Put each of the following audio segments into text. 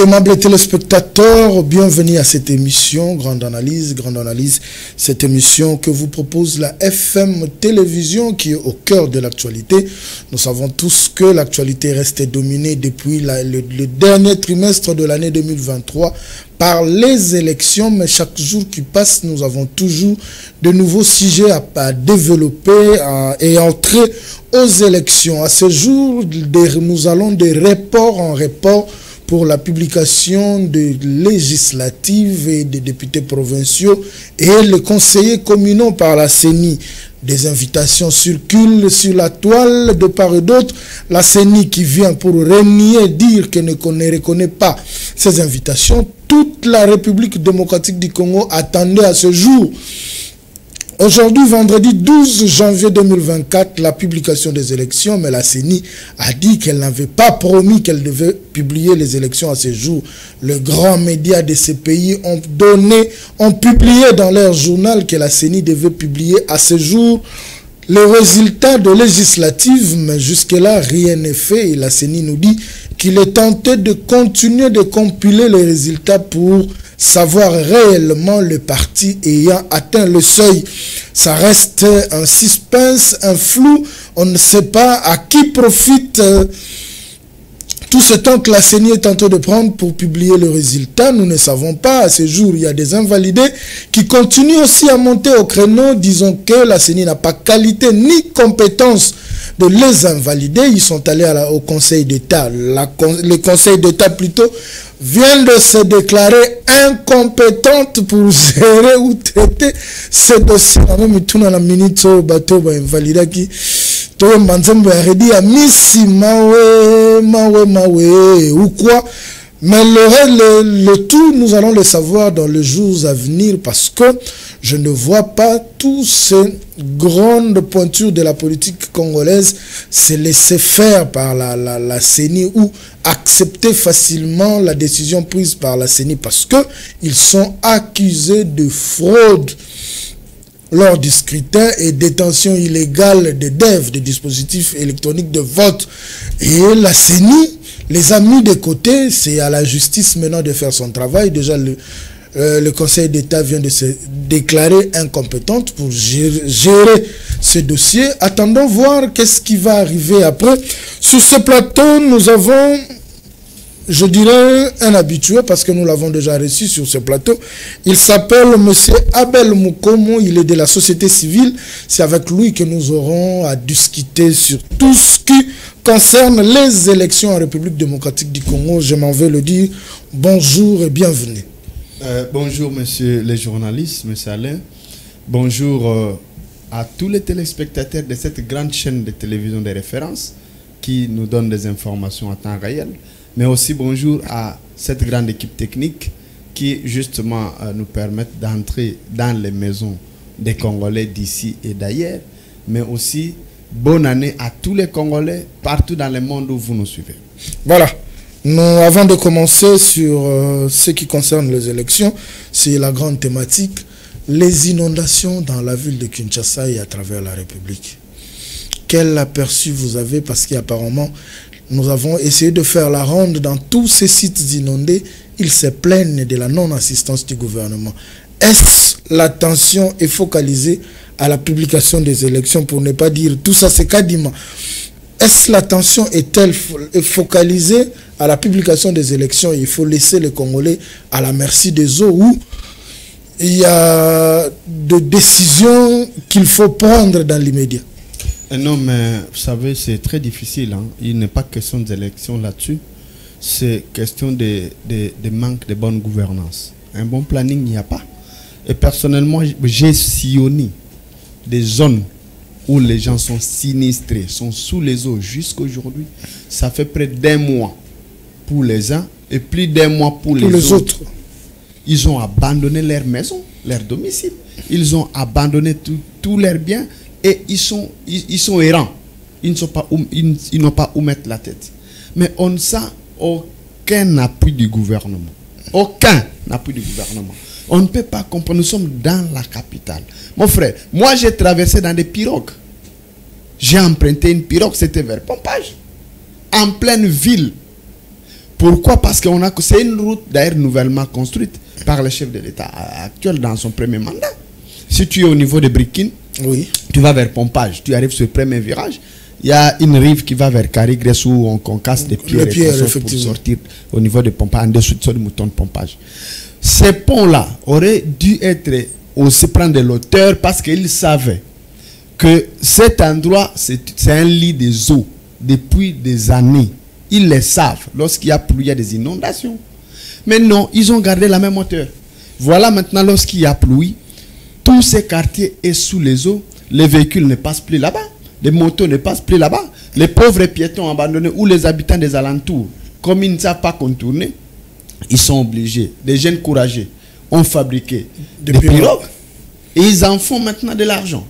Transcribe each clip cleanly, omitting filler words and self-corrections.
Aimables téléspectateurs, bienvenue à cette émission Grande Analyse, cette émission que vous propose la FM Télévision qui est au cœur de l'actualité. Nous savons tous que l'actualité reste dominée depuis le dernier trimestre de l'année 2023 par les élections, mais chaque jour qui passe, nous avons toujours de nouveaux sujets à développer et entrer aux élections. À ce jour, nous allons de report en report pour la publication de législatives et des députés provinciaux et les conseillers communaux par la CENI. Des invitations circulent sur la toile de part et d'autre. La CENI qui vient pour renier, dire qu'elle ne reconnaît pas ces invitations. Toute la République démocratique du Congo attendait à ce jour. Aujourd'hui, vendredi 12 janvier 2024, la publication des élections, mais la CENI a dit qu'elle n'avait pas promis qu'elle devait publier les élections à ce jour. Les grands médias de ces pays ont publié dans leur journal que la CENI devait publier à ce jour les résultats de législatives, mais jusque-là, rien n'est fait. Et la CENI nous dit qu'il est tenté de continuer de compiler les résultats pour savoir réellement le parti ayant atteint le seuil. Ça reste un suspense, un flou. On ne sait pas à qui profite tout ce temps que la CENI est en train de prendre pour publier le résultat. Nous ne savons pas. À ce jour, il y a des invalidés qui continuent aussi à monter au créneau. Disons que la CENI n'a pas qualité ni compétence de les invalider. Ils sont allés au Conseil d'État. Le Conseil d'État plutôt vient de se déclarer incompétente pour gérer ou traiter ce dossier. Ou quoi. Mais le tout, nous allons le savoir dans les jours à venir parce que je ne vois pas toutes ces grandes pointures de la politique congolaise se laisser faire par la CENI ou accepter facilement la décision prise par la CENI parce qu'ils sont accusés de fraude lors du scrutin et détention illégale de DEV, des dispositifs électroniques de vote. Et la CENI les a mis de côté. C'est à la justice maintenant de faire son travail. Déjà, le Conseil d'État vient de se déclarer incompétente pour gérer ce dossier. Attendons voir qu'est-ce qui va arriver après. Sur ce plateau, nous avons, je dirais, un habitué parce que nous l'avons déjà reçu sur ce plateau. Il s'appelle M. Abel Mukomo, il est de la société civile. C'est avec lui que nous aurons à discuter sur tout ce qui concerne les élections en République démocratique du Congo. Je m'en vais le dire. Bonjour et bienvenue. Bonjour, monsieur les journalistes, monsieur Alain. Bonjour à tous les téléspectateurs de cette grande chaîne de télévision de référence qui nous donne des informations en temps réel. Mais aussi bonjour à cette grande équipe technique qui justement nous permettent d'entrer dans les maisons des Congolais d'ici et d'ailleurs. Mais aussi bonne année à tous les Congolais partout dans le monde où vous nous suivez. Voilà. Avant de commencer sur ce qui concerne les élections, c'est la grande thématique, les inondations dans la ville de Kinshasa et à travers la République. Quel aperçu vous avez? Parce qu'apparemment, nous avons essayé de faire la ronde dans tous ces sites inondés. Ils se plaignent de la non-assistance du gouvernement. Est-ce l'attention est focalisée à la publication des élections pour ne pas dire tout ça c'est quasiment? Est-ce l'attention est-elle focalisée à la publication des élections? Il faut laisser les Congolais à la merci des eaux ou il y a des décisions qu'il faut prendre dans l'immédiat? Non, mais vous savez, c'est très difficile. Hein. Il n'est pas question d'élections là-dessus. C'est question de manque de bonne gouvernance. Un bon planning, il n'y a pas. Et personnellement, j'ai sillonné des zones où les gens sont sinistrés, sont sous les eaux jusqu'à aujourd'hui. Ça fait près d'1 mois pour les uns et plus d'1 mois pour les autres. Ils ont abandonné leur maison, leur domicile. Ils ont abandonné tous leurs biens et ils sont errants. Ils n'ont pas où mettre la tête. Mais on ne sent aucun appui du gouvernement. Aucun appui du gouvernement. On ne peut pas comprendre. Nous sommes dans la capitale. Mon frère, moi j'ai traversé dans des pirogues. J'ai emprunté une pirogue, c'était vers Pompage. En pleine ville. Pourquoi? Parce que c'est une route d'ailleurs nouvellement construite par le chef de l'État actuel dans son premier mandat. Si tu es au niveau de Brikin, Oui. tu vas vers Pompage, tu arrives sur le premier virage, il y a une rive qui va vers Carigres où on casse des pierres, pour sortir au niveau de Pompage, en dessous de mouton de Pompage. Ces ponts-là auraient dû être aussi prendre de l'auteur parce qu'ils savaient que cet endroit, c'est un lit des eaux depuis des années. Ils le savent. Lorsqu'il y a plu, il y a des inondations. Mais non, ils ont gardé la même hauteur. Voilà maintenant, lorsqu'il y a pluie, tous ces quartiers sont sous les eaux. Les véhicules ne passent plus là-bas. Les motos ne passent plus là-bas. Les pauvres piétons abandonnés ou les habitants des alentours, comme ils ne savent pas contourner, ils sont obligés. Des jeunes courageux ont fabriqué des pirogues et ils en font maintenant de l'argent.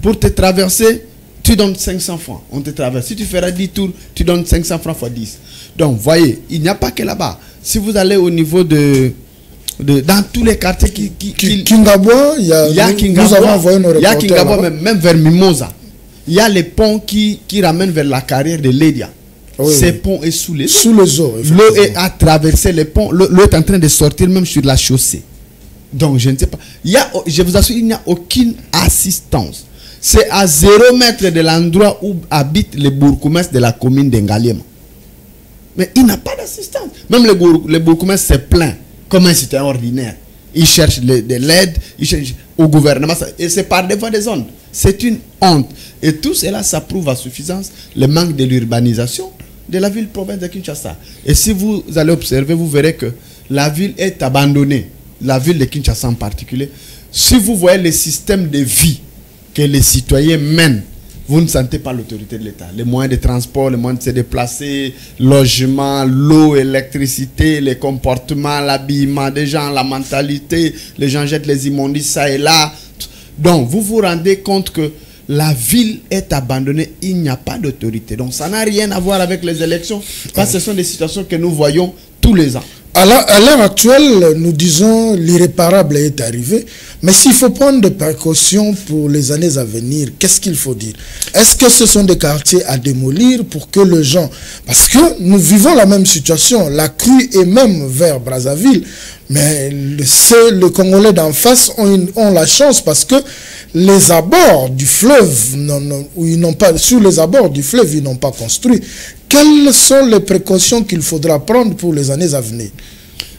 Pour te traverser, tu donnes 500 francs. On te traverse. Si tu feras 10 tours, tu donnes 500 francs fois 10. Donc, voyez, il n'y a pas que là-bas. Si vous allez au niveau dans tous les quartiers Kingabois, il y a Kingabois, nous avons envoyé nos reporters. Il y a Kingabois, même vers Mimosa. Il y a les ponts qui ramènent vers la carrière de Lédia. Oui, Ces ponts sont sous les eaux. Sous les eaux. L'eau a traversé les ponts. L'eau est en train de sortir même sur la chaussée. Donc, je ne sais pas. Je vous assure, il n'y a aucune assistance. C'est à 0 mètre de l'endroit où habitent les bourgmestres de la commune d'Engaliema. Mais il n'a pas d'assistance. Même les bourgmestres se plaignent comme un citoyen ordinaire. Ils cherchent de l'aide, ils cherchent au gouvernement. Et c'est par devant des zones. C'est une honte. Et tout cela, ça prouve à suffisance le manque de l'urbanisation de la ville-province de Kinshasa. Et si vous allez observer, vous verrez que la ville est abandonnée. La ville de Kinshasa en particulier. Si vous voyez le système de vie que les citoyens mènent, vous ne sentez pas l'autorité de l'État. Les moyens de transport, les moyens de se déplacer, logement, l'eau, électricité, les comportements, l'habillement des gens, la mentalité, les gens jettent les immondices ça et là. Donc, vous vous rendez compte que la ville est abandonnée, il n'y a pas d'autorité. Donc, ça n'a rien à voir avec les élections, parce que ce sont des situations que nous voyons tous les ans. À l'heure actuelle, nous disons l'irréparable est arrivé, mais s'il faut prendre des précautions pour les années à venir, qu'est-ce qu'il faut dire? Est-ce que ce sont des quartiers à démolir pour que les gens... Parce que nous vivons la même situation, la crue est même vers Brazzaville, mais les Congolais d'en face ont la chance parce que les abords du fleuve, sur les abords du fleuve, ils n'ont pas construit. Quelles sont les précautions qu'il faudra prendre pour les années à venir?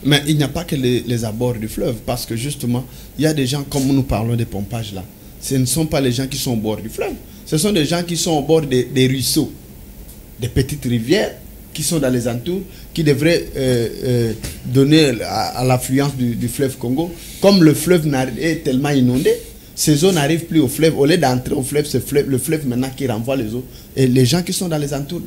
Mais il n'y a pas que les abords du fleuve, parce que justement, il y a des gens, comme nous parlons des pompages là, ce ne sont pas les gens qui sont au bord du fleuve, ce sont des gens qui sont au bord des ruisseaux, des petites rivières qui sont dans les entours, qui devraient donner à l'affluence du fleuve Congo. Comme le fleuve est tellement inondé, ces eaux n'arrivent plus au fleuve. Au lieu d'entrer au fleuve, c'est le fleuve maintenant qui renvoie les eaux. Et les gens qui sont dans les alentours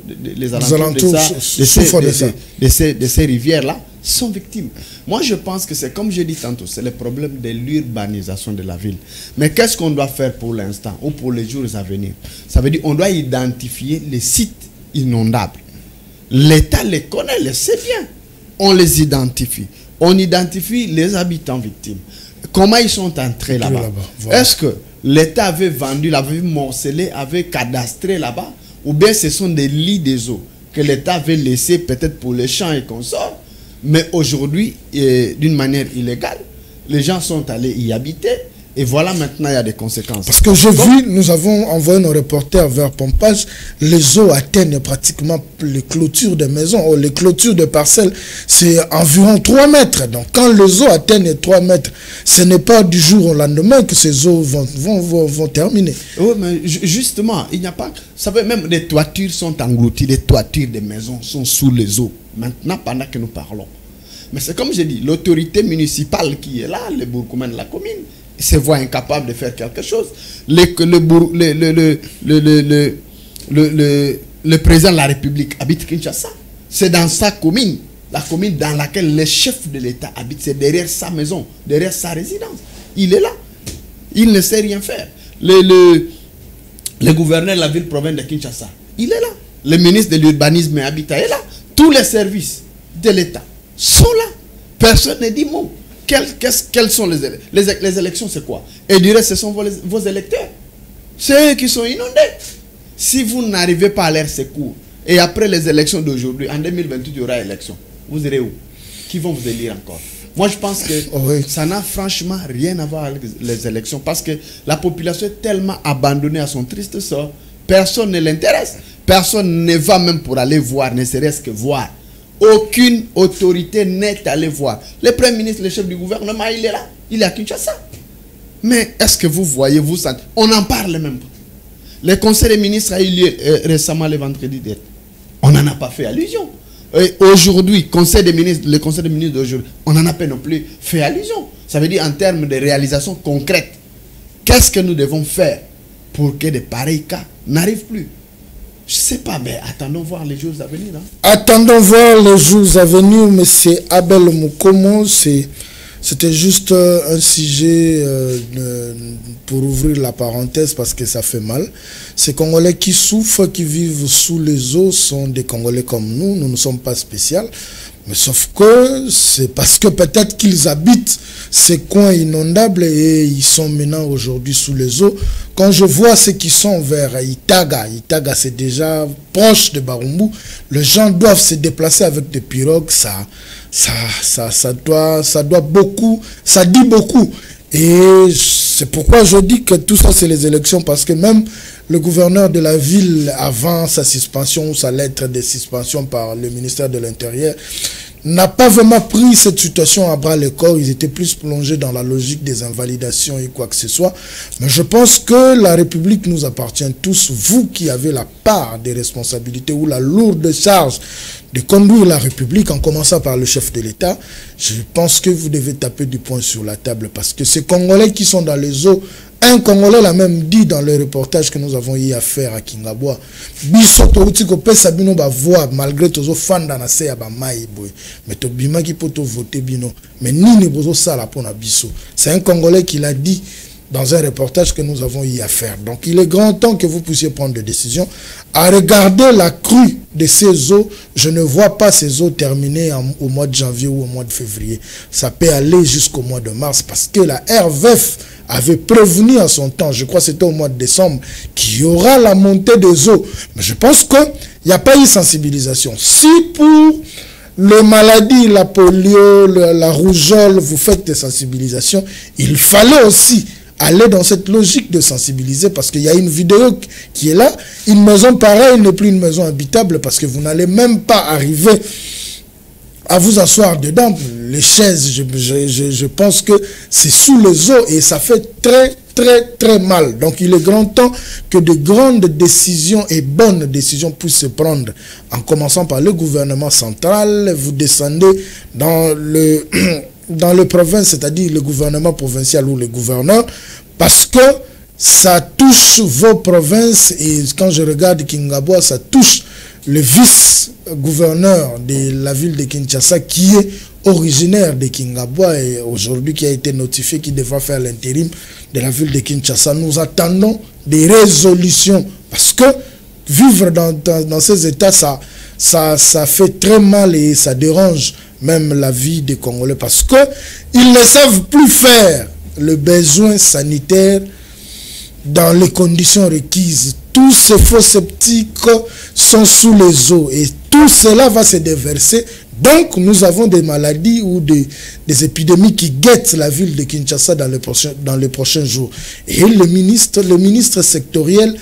de ces rivières-là sont victimes. Moi, je pense que c'est comme je dis tantôt, c'est le problème de l'urbanisation de la ville. Mais qu'est-ce qu'on doit faire pour l'instant ou pour les jours à venir? Ça veut dire qu'on doit identifier les sites inondables. L'État les connaît, les sait bien. On les identifie. On identifie les habitants victimes. Comment ils sont entrés là-bas? Voilà. Est-ce que l'État avait vendu, l'avait morcelé, avait cadastré là-bas? Ou bien ce sont des lits des eaux que l'État avait laissés peut-être pour les champs et consorts, mais aujourd'hui, d'une manière illégale, les gens sont allés y habiter. Et voilà, maintenant, il y a des conséquences. Parce que j'ai vu, nous avons envoyé nos reporters vers Pompage, les eaux atteignent pratiquement les clôtures des maisons, les clôtures de parcelles, c'est environ 3 mètres. Donc, quand les eaux atteignent 3 mètres, ce n'est pas du jour au lendemain que ces eaux vont terminer. Oui, mais justement, il n'y a pas... Ça veut même les toitures sont englouties, les toitures des maisons sont sous les eaux. Maintenant, pendant que nous parlons. Mais c'est comme j'ai dit, l'autorité municipale qui est là, les bourgmestres de la commune, se voit incapable de faire quelque chose. Le président de la République habite Kinshasa. C'est dans sa commune, la commune dans laquelle le chef de l'État habite. C'est derrière sa maison, derrière sa résidence. Il est là. Il ne sait rien faire. Le gouverneur de la ville-province de Kinshasa, il est là. Le ministre de l'urbanisme et habitat est là. Tous les services de l'État sont là. Personne ne dit mot. Quelles sont les élections, c'est quoi? Et du reste, ce sont vos électeurs. C'est eux qui sont inondés. Si vous n'arrivez pas à leur secours, et après les élections d'aujourd'hui, en 2028, il y aura élection. vous irez où? Qui vont vous élire encore? Moi, je pense que ça n'a franchement rien à voir avec les élections parce que la population est tellement abandonnée à son triste sort. Personne ne l'intéresse. Personne ne va même pour aller voir, ne serait-ce que voir. Aucune autorité n'est allée voir. Le Premier ministre, le chef du gouvernement, il est là. Il est à Kinshasa. Mais est-ce que vous voyez, vous sentez? On n'en parle même pas. Le conseil des ministres a eu lieu récemment le vendredi dernier. On n'en a pas fait allusion. Aujourd'hui, le conseil des ministres d'aujourd'hui, on n'en a pas non plus fait allusion. Ça veut dire en termes de réalisation concrète. Qu'est-ce que nous devons faire pour que de pareils cas n'arrivent plus? Je ne sais pas, mais attendons voir les jours à venir. Hein. Attendons voir les jours à venir, mais c'est Abel Mukomo, c'était juste un sujet pour ouvrir la parenthèse parce que ça fait mal. Ces Congolais qui souffrent, qui vivent sous les eaux sont des Congolais comme nous ne sommes pas spéciaux. Mais sauf que c'est parce que peut-être qu'ils habitent ces coins inondables et ils sont maintenant aujourd'hui sous les eaux. Quand je vois ceux qui sont vers Itaga c'est déjà proche de Barumbu, les gens doivent se déplacer avec des pirogues, ça doit beaucoup, ça dit beaucoup. Et c'est pourquoi je dis que tout ça c'est les élections, parce que même le gouverneur de la ville, avant sa suspension ou sa lettre de suspension par le ministère de l'Intérieur, n'a pas vraiment pris cette situation à bras le corps. Ils étaient plus plongés dans la logique des invalidations et quoi que ce soit. Mais je pense que la République nous appartient tous. Vous qui avez la part des responsabilités ou la lourde charge de conduire la République, en commençant par le chef de l'État, je pense que vous devez taper du poing sur la table, parce que ces Congolais qui sont dans les eaux, un Congolais l'a même dit dans le reportage que nous avons eu à faire à Kingabwa. Bisoto utiko pesa bino ba voix malgré tozo fanda na se ya ba mai boy. Mais to bima ki poto voter bino. Mais nini bozo sala pona biso. C'est un Congolais qui l'a dit dans un reportage que nous avons eu à faire. Donc il est grand temps que vous puissiez prendre des décisions. À regarder la crue de ces eaux, je ne vois pas ces eaux terminer au mois de janvier ou au mois de février. Ça peut aller jusqu'au mois de mars, parce que la RVF avait prévenu en son temps, je crois que c'était au mois de décembre, qu'il y aura la montée des eaux. Mais je pense qu'il n'y a pas eu sensibilisation. Si pour les maladies, la polio, la rougeole, vous faites des sensibilisations, il fallait aussi aller dans cette logique de sensibiliser, parce qu'il y a une vidéo qui est là. Une maison pareille n'est plus une maison habitable, parce que vous n'allez même pas arriver à vous asseoir dedans. Les chaises, je pense que c'est sous les eaux et ça fait très mal. Donc il est grand temps que de grandes décisions et bonnes décisions puissent se prendre, en commençant par le gouvernement central. Vous descendez dans le province, c'est-à-dire le gouvernement provincial ou le gouverneur, parce que ça touche vos provinces. Et quand je regarde Kingabwa, ça touche le vice-gouverneur de la ville de Kinshasa, qui est originaire de Kingabwa et aujourd'hui qui a été notifié qu'il devra faire l'intérim de la ville de Kinshasa. Nous attendons des résolutions, parce que vivre dans ces états, ça fait très mal et ça dérange même la vie des Congolais, parce que ils ne savent plus faire le besoin sanitaire dans les conditions requises. Tous ces faux sceptiques sont sous les eaux et tout cela va se déverser. Donc nous avons des maladies ou des épidémies qui guettent la ville de Kinshasa dans les prochains jours. Et le ministre sectoriel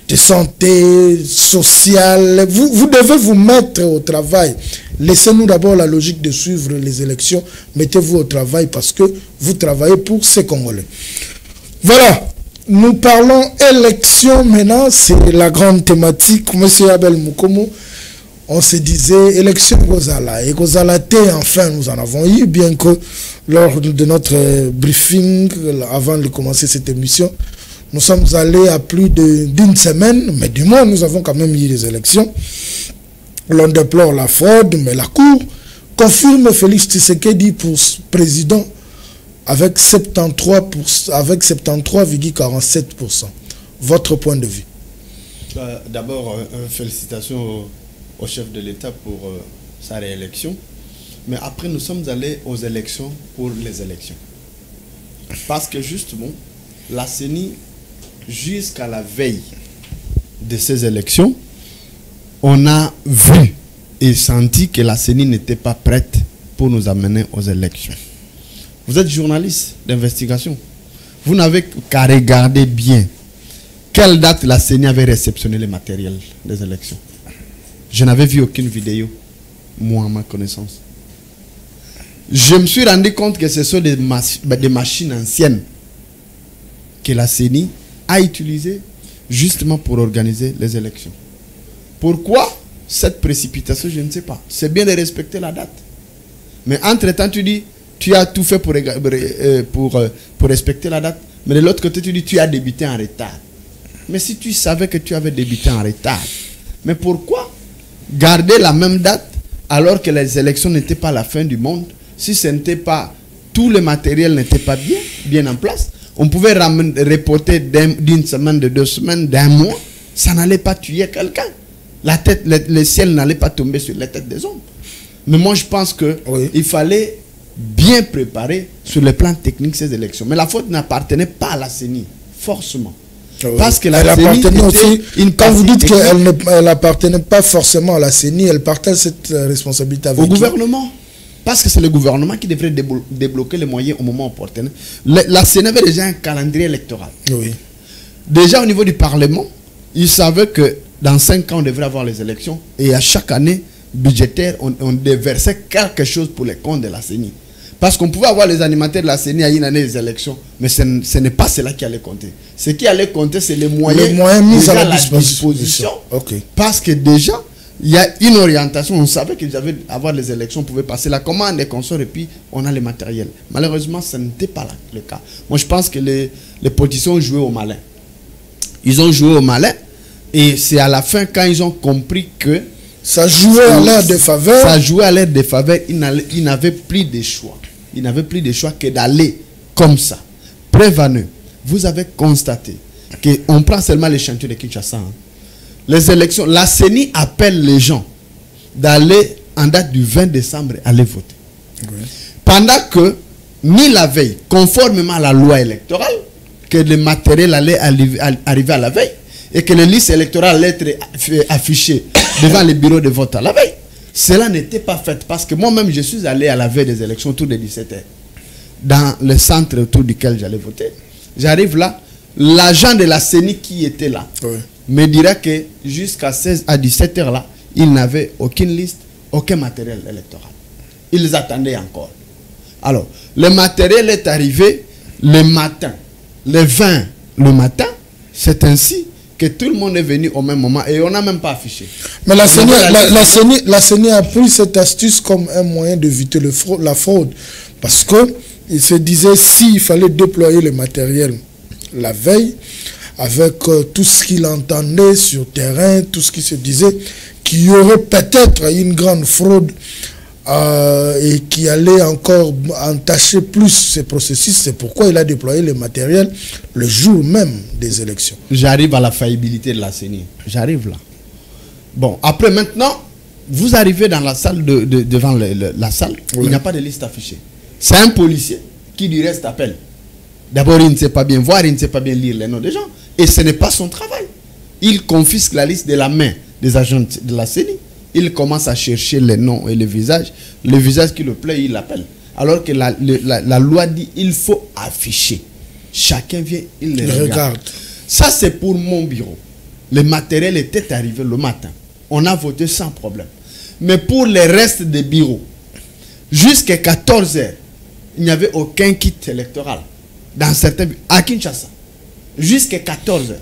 de santé, sociale, vous devez vous mettre au travail. Laissez-nous d'abord la logique de suivre les élections. Mettez-vous au travail, parce que vous travaillez pour ces Congolais. Voilà. Nous parlons élection maintenant, c'est la grande thématique. Monsieur Abel Mukomo, on se disait élection Gozala. Et Gozala T, enfin, nous en avons eu, bien que lors de notre briefing, avant de commencer cette émission, nous sommes allés à plus d'une semaine, mais du moins, nous avons quand même eu les élections. L'on déplore la fraude, mais la Cour confirme Félix Tshisekedi pour président avec 73,47%. Votre point de vue? D'abord, félicitations au chef de l'État pour sa réélection. Mais après, nous sommes allés aux élections pour les élections. Parce que justement, la CENI, jusqu'à la veille de ces élections, on a vu et senti que la CENI n'était pas prête pour nous amener aux élections. Vous êtes journaliste d'investigation. Vous n'avez qu'à regarder bien quelle date la CENI avait réceptionné le matériel des élections. Je n'avais vu aucune vidéo, moi, à ma connaissance. Je me suis rendu compte que ce sont des machines anciennes que la CENI a utilisées justement pour organiser les élections. Pourquoi cette précipitation? Je ne sais pas. C'est bien de respecter la date. Mais entre-temps, tu dis, tu as tout fait pour respecter la date. Mais de l'autre côté, tu dis, tu as débuté en retard. Mais si tu savais que tu avais débuté en retard, mais pourquoi garder la même date alors que les élections n'étaient pas la fin du monde? Si ce n'était pas, tout le matériel n'était pas bien en place, on pouvait reporter d'une semaine, de 2 semaines, d'un mois, ça n'allait pas tuer quelqu'un. Le ciel n'allait pas tomber sur la tête des hommes. Mais moi, je pense qu'il fallait bien préparer sur le plan technique ces élections. Mais la faute n'appartenait pas à la CENI, forcément. Parce que la CENI était aussi, quand vous dites qu'elle n'appartenait pas forcément à la CENI, elle partage cette responsabilité avec au gouvernement. Parce que c'est le gouvernement qui devrait débloquer les moyens au moment opportun. La CENI avait déjà un calendrier électoral. Oui. Déjà au niveau du Parlement, ils savaient que dans 5 ans, on devrait avoir les élections. Et à chaque année budgétaire, on déversait quelque chose pour les comptes de la CENI. Parce qu'on pouvait avoir les animateurs de la CENI à une année des élections, mais ce n'est pas cela qui allait compter. Ce qui allait compter, c'est les moyens mis à la disposition. Okay. Parce que déjà, il y a une orientation. On savait qu'ils avaient avoir les élections, on pouvait passer la commande des consorts et puis on a les matériels. Malheureusement, ce n'était pas le cas. Moi, je pense que les politiciens ont joué au malin. Ils ont joué au malin et c'est à la fin, quand ils ont compris que ça jouait à l'air de faveur. Ça jouait à l'air de faveur. Ils n'avaient plus de choix. Ils n'avaient plus de choix que d'aller comme ça. Prévenez, vous avez constaté qu'on prend seulement les chantiers de Kinshasa. Les élections, la CENI appelle les gens d'aller en date du 20 décembre aller voter. Oui. Pendant que, ni la veille, conformément à la loi électorale, que le matériel allait arriver à la veille, et que les listes électorales allaient être affichées devant les bureaux de vote à la veille. Cela n'était pas fait parce que moi-même, je suis allé à la veille des élections autour de 17h dans le centre autour duquel j'allais voter. J'arrive là, l'agent de la CENI qui était là me dira que jusqu'à 16 à 17h là, il n'avait aucune liste, aucun matériel électoral. Ils attendaient encore. Alors, le matériel est arrivé le matin, le 20 le matin, c'est ainsi que tout le monde est venu au même moment et on n'a même pas affiché. Mais la CENI a pris cette astuce comme un moyen d'éviter la fraude. Parce qu'il se disait s'il fallait déployer le matériel la veille, avec tout ce qu'il entendait sur terrain, tout ce qui se disait, qu'il y aurait peut-être une grande fraude et qui allait encore entacher plus ce processus. C'est pourquoi il a déployé le matériel le jour même des élections. J'arrive à la faillibilité de la CENI. J'arrive là. Bon, après maintenant, vous arrivez dans la salle devant la salle, il n'y a pas de liste affichée. C'est un policier qui du reste appelle. D'abord, il ne sait pas bien voir, il ne sait pas bien lire les noms des gens. Et ce n'est pas son travail. Il confisque la liste de la main des agents de la CENI. Il commence à chercher les noms et les visages. Le visage qui le plaît, il l'appelle. Alors que la loi dit il faut afficher. Chacun vient, il les regarde. Ça, c'est pour mon bureau. Le matériel était arrivé le matin. On a voté sans problème. Mais pour le reste des bureaux, jusqu'à 14h, il n'y avait aucun kit électoral. Dans certains bureaux, à Kinshasa. Jusqu'à 14h.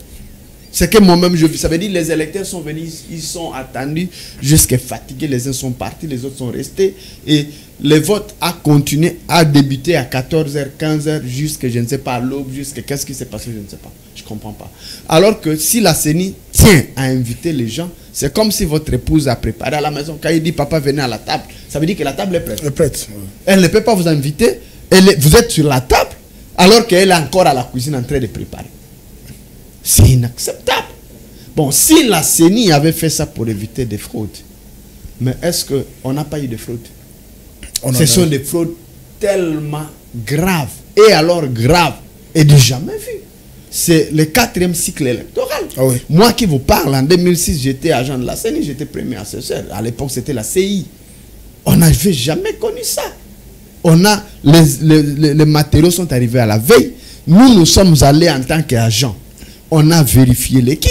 C'est que moi-même je vis. Ça veut dire que les électeurs sont venus, ils sont attendus jusqu'à fatigués. Les uns sont partis, les autres sont restés. Et le vote a continué à débuter à 14h, 15h, jusqu'à je ne sais pas, à l'aube, jusqu'à qu'est-ce qui s'est passé, je ne sais pas. Je ne comprends pas. Alors que si la CENI tient à inviter les gens, c'est comme si votre épouse a préparé à la maison. Quand il dit papa venez à la table, ça veut dire que la table est prête. Elle ne peut pas vous inviter. Vous êtes sur la table alors qu'elle est encore à la cuisine en train de préparer. C'est inacceptable. Bon, si la CENI avait fait ça pour éviter des fraudes, mais est-ce qu'on n'a pas eu de fraudes? Ce sont des fraudes tellement graves, et alors graves, et de jamais vues. c'est le 4e cycle électoral. Ah oui. Moi qui vous parle, en 2006, j'étais agent de la CENI, j'étais premier assesseur. À l'époque, c'était la CI. On n'avait jamais connu ça. On a les matériaux sont arrivés à la veille. Nous sommes allés en tant qu'agents. On a vérifié les kits.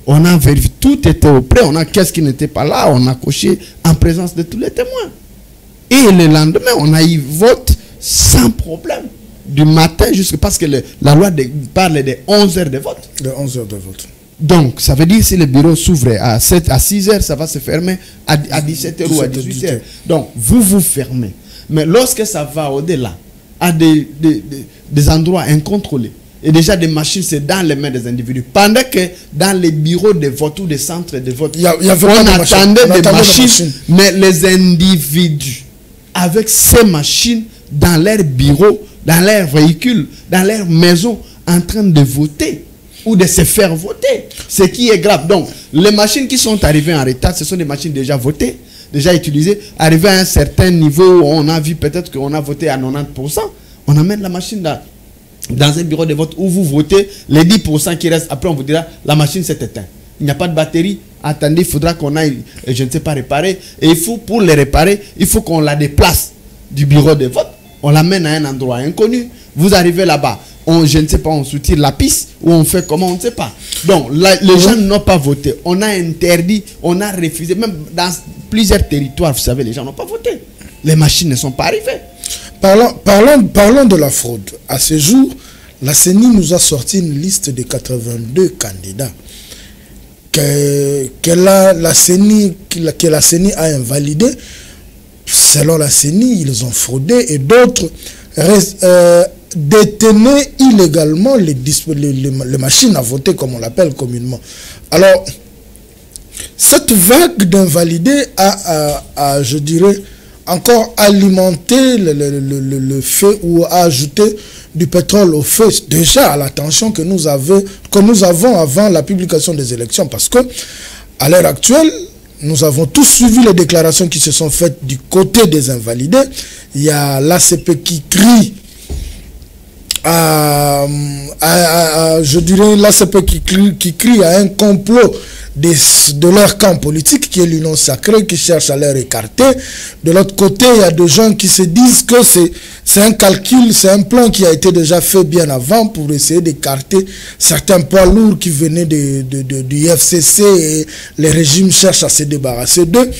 On a vérifié, tout était au prêt. On a qu'est-ce qui n'était pas là. On a coché en présence de tous les témoins. Et le lendemain, on a eu vote sans problème. Du matin jusqu'à... Parce que la loi parle de 11 heures de vote. De 11 heures de vote. Donc, ça veut dire que si le bureau s'ouvre à 6 heures, ça va se fermer à 17 heures ou à 18 heures. Donc, vous fermez. Mais lorsque ça va au-delà, à des endroits incontrôlés, et déjà des machines, c'est dans les mains des individus. Pendant que dans les bureaux de vote ou des centres de vote, on attendait des machines, mais les individus, avec ces machines, dans leurs bureaux, dans leurs véhicules, dans leurs maisons, en train de voter ou de se faire voter. Ce qui est grave. Donc, les machines qui sont arrivées en retard, ce sont des machines déjà votées, déjà utilisées. Arrivées à un certain niveau, on a vu peut-être qu'on a voté à 90%. On amène la machine dans un bureau de vote où vous votez, les 10% qui restent, après on vous dira, la machine s'est éteinte. Il n'y a pas de batterie. Attendez, il faudra qu'on aille, je ne sais pas, réparer. Et il faut, pour les réparer, il faut qu'on la déplace du bureau de vote. On l'amène à un endroit inconnu. Vous arrivez là-bas. Je ne sais pas, on soutire la piste ou on fait comment, on ne sait pas. Donc, les gens n'ont pas voté. On a interdit, on a refusé. Même dans plusieurs territoires, vous savez, les gens n'ont pas voté. Les machines ne sont pas arrivées. Parlons de la fraude. À ce jour, la CENI nous a sorti une liste de 82 candidats que la CENI a invalidés. Selon la CENI, ils ont fraudé et d'autres détenaient illégalement les machines à voter, comme on l'appelle communément. Alors, cette vague d'invalidés a, je dirais, encore alimenté le feu ou a ajouté du pétrole au feu, déjà à la tension que nous avons avant la publication des élections. Parce que, à l'heure actuelle, nous avons tous suivi les déclarations qui se sont faites du côté des invalidés. Il y a l'ACP qui crie je dirais l'ACP qui crie à un complot de leur camp politique qui est l'Union sacrée, qui cherche à leur écarter. De l'autre côté, il y a des gens qui se disent que c'est un calcul, c'est un plan qui a été déjà fait bien avant pour essayer d'écarter certains poids lourds qui venaient du FCC et les régimes cherchent à se débarrasser d'eux.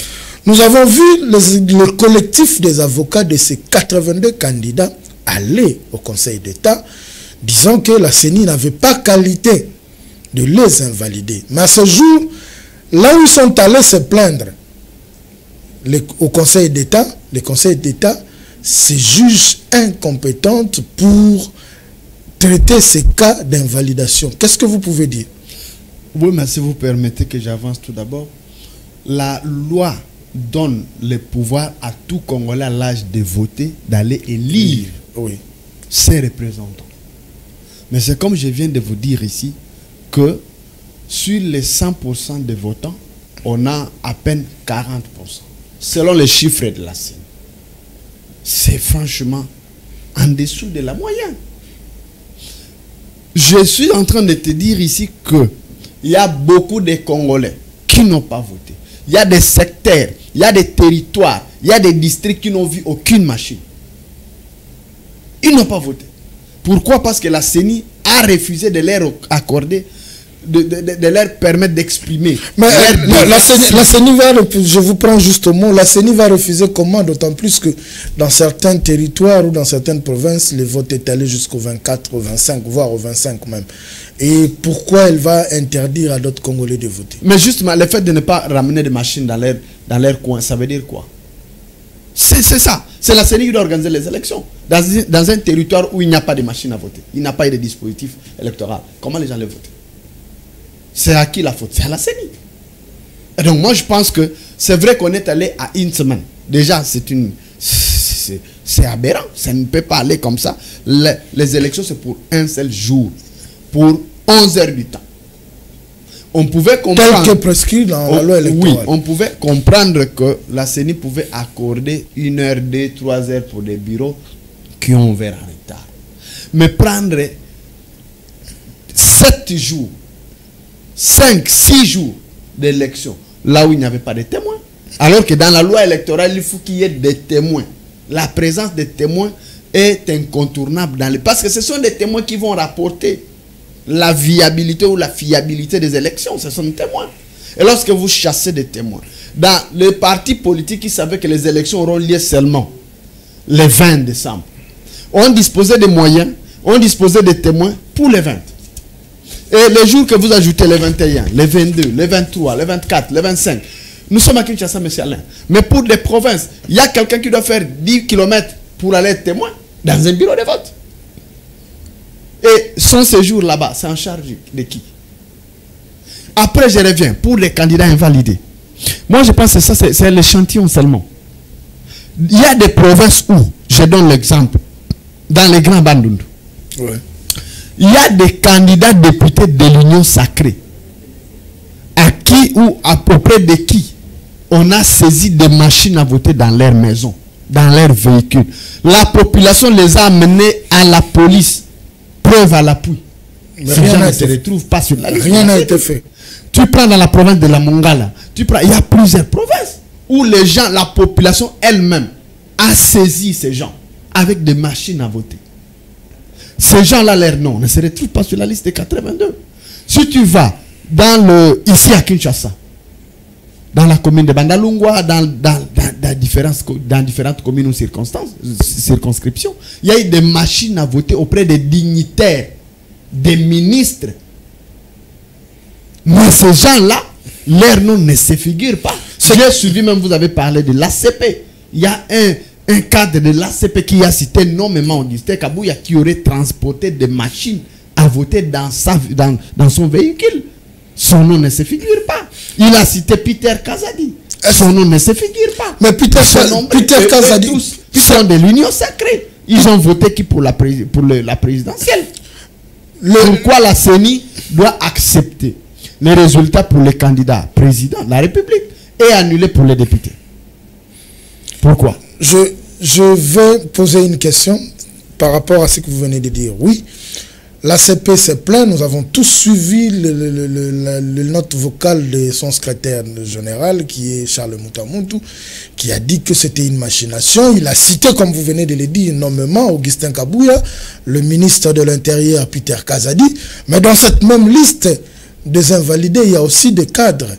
Nous avons vu le collectif des avocats de ces 82 candidats aller au Conseil d'État disant que la CENI n'avait pas qualité de les invalider. Mais à ce jour, là où ils sont allés se plaindre au Conseil d'État, le Conseil d'État se juge incompétente pour traiter ces cas d'invalidation. Qu'est-ce que vous pouvez dire? Oui, mais si vous permettez que j'avance tout d'abord, la loi donne le pouvoir à tout Congolais à l'âge de voter, d'aller élire ses représentants. Mais c'est comme je viens de vous dire ici, que sur les 100% des votants, on a à peine 40%. Selon les chiffres de la CENI. C'est franchement en dessous de la moyenne. Je suis en train de te dire ici que il y a beaucoup de Congolais qui n'ont pas voté. Il y a des secteurs, il y a des territoires, il y a des districts qui n'ont vu aucune machine. Ils n'ont pas voté. Pourquoi? Parce que la CENI a refusé de leur accorder, de leur permettre d'exprimer. Mais la CENI va, je vous prends justement, la CENI va refuser comment? D'autant plus que dans certains territoires ou dans certaines provinces, le vote est allé jusqu'au 24, au 25, voire au 25 même. Et pourquoi elle va interdire à d'autres Congolais de voter? Mais justement, le fait de ne pas ramener des machines dans leur coin, ça veut dire quoi? C'est ça. C'est la CENI qui doit organiser les élections. Dans un territoire où il n'y a pas de machines à voter, il n'y a pas de dispositif électoral, comment les gens les votent? C'est à qui la faute? C'est à la CENI. Et donc moi je pense que c'est vrai qu'on est allé à une semaine. Déjà c'est aberrant. Ça ne peut pas aller comme ça. Les élections c'est pour un seul jour. Pour 11 heures du temps. On pouvait comprendre... Tel que prescrit dans la loi électorale. Oui, on pouvait comprendre que la CENI pouvait accorder 1 heure, 2, 3 heures pour des bureaux qui ont ouvert en retard. Mais prendre 7 jours, 5, 6 jours d'élection, là où il n'y avait pas de témoins. Alors que dans la loi électorale, il faut qu'il y ait des témoins. La présence des témoins est incontournable parce que ce sont des témoins qui vont rapporter la viabilité ou la fiabilité des élections. Ce sont des témoins. Et lorsque vous chassez des témoins, dans les partis politiques qui savaient que les élections auront lieu seulement le 20 décembre, on disposait des moyens, on disposait des témoins pour les 20. Et les jours que vous ajoutez les 21, les 22, les 23, les 24, les 25, nous sommes à Kinshasa, M. Alain. Mais pour les provinces, il y a quelqu'un qui doit faire 10 km pour aller être témoin dans un bureau de vote. Et son séjour là-bas, c'est en charge de qui? Après, je reviens pour les candidats invalidés. Moi, je pense que ça, c'est l'échantillon seulement. Il y a des provinces où, je donne l'exemple, dans les grands Bandundu, ouais, il y a des candidats députés de l'Union sacrée à qui ou à peu près de qui on a saisi des machines à voter dans leur maison, dans leurs véhicules. La population les a amenés à la police. Preuve à l'appui. Rien ne se retrouve pas sur la liste. Rien n'a été fait. Tu prends dans la province de la Mongala, il y a plusieurs provinces où les gens, la population elle-même a saisi ces gens avec des machines à voter. Ces gens-là, leur nom ne se retrouvent pas sur la liste des 82. Si tu vas ici à Kinshasa, dans la commune de Bandalungwa, dans différentes communes ou circonscriptions, il y a eu des machines à voter auprès des dignitaires, des ministres. Mais ces gens-là, leur nom ne se figure pas. J'ai suivi, même vous avez parlé de l'ACP. Il y a un cadre de l'ACP qui a cité nommément Augustin Kabouya qui aurait transporté des machines à voter dans son véhicule. Son nom ne se figure pas. Il a cité Peter Kazadi. Son nom ne se figure pas. Mais Peter Kazadi, ils sont de l'Union sacrée. Ils ont voté qui pour la présidentielle. Pourquoi la CENI doit accepter les résultats pour les candidats président de la République et annuler pour les députés? Pourquoi? Je vais poser une question par rapport à ce que vous venez de dire. Oui, l'ACP s'est plaint, nous avons tous suivi le note vocale de son secrétaire général, qui est Charles Moutamountou, qui a dit que c'était une machination. Il a cité, comme vous venez de le dire, nommément Augustin Kabouya, le ministre de l'Intérieur Peter Kazadi. Mais dans cette même liste des invalidés, il y a aussi des cadres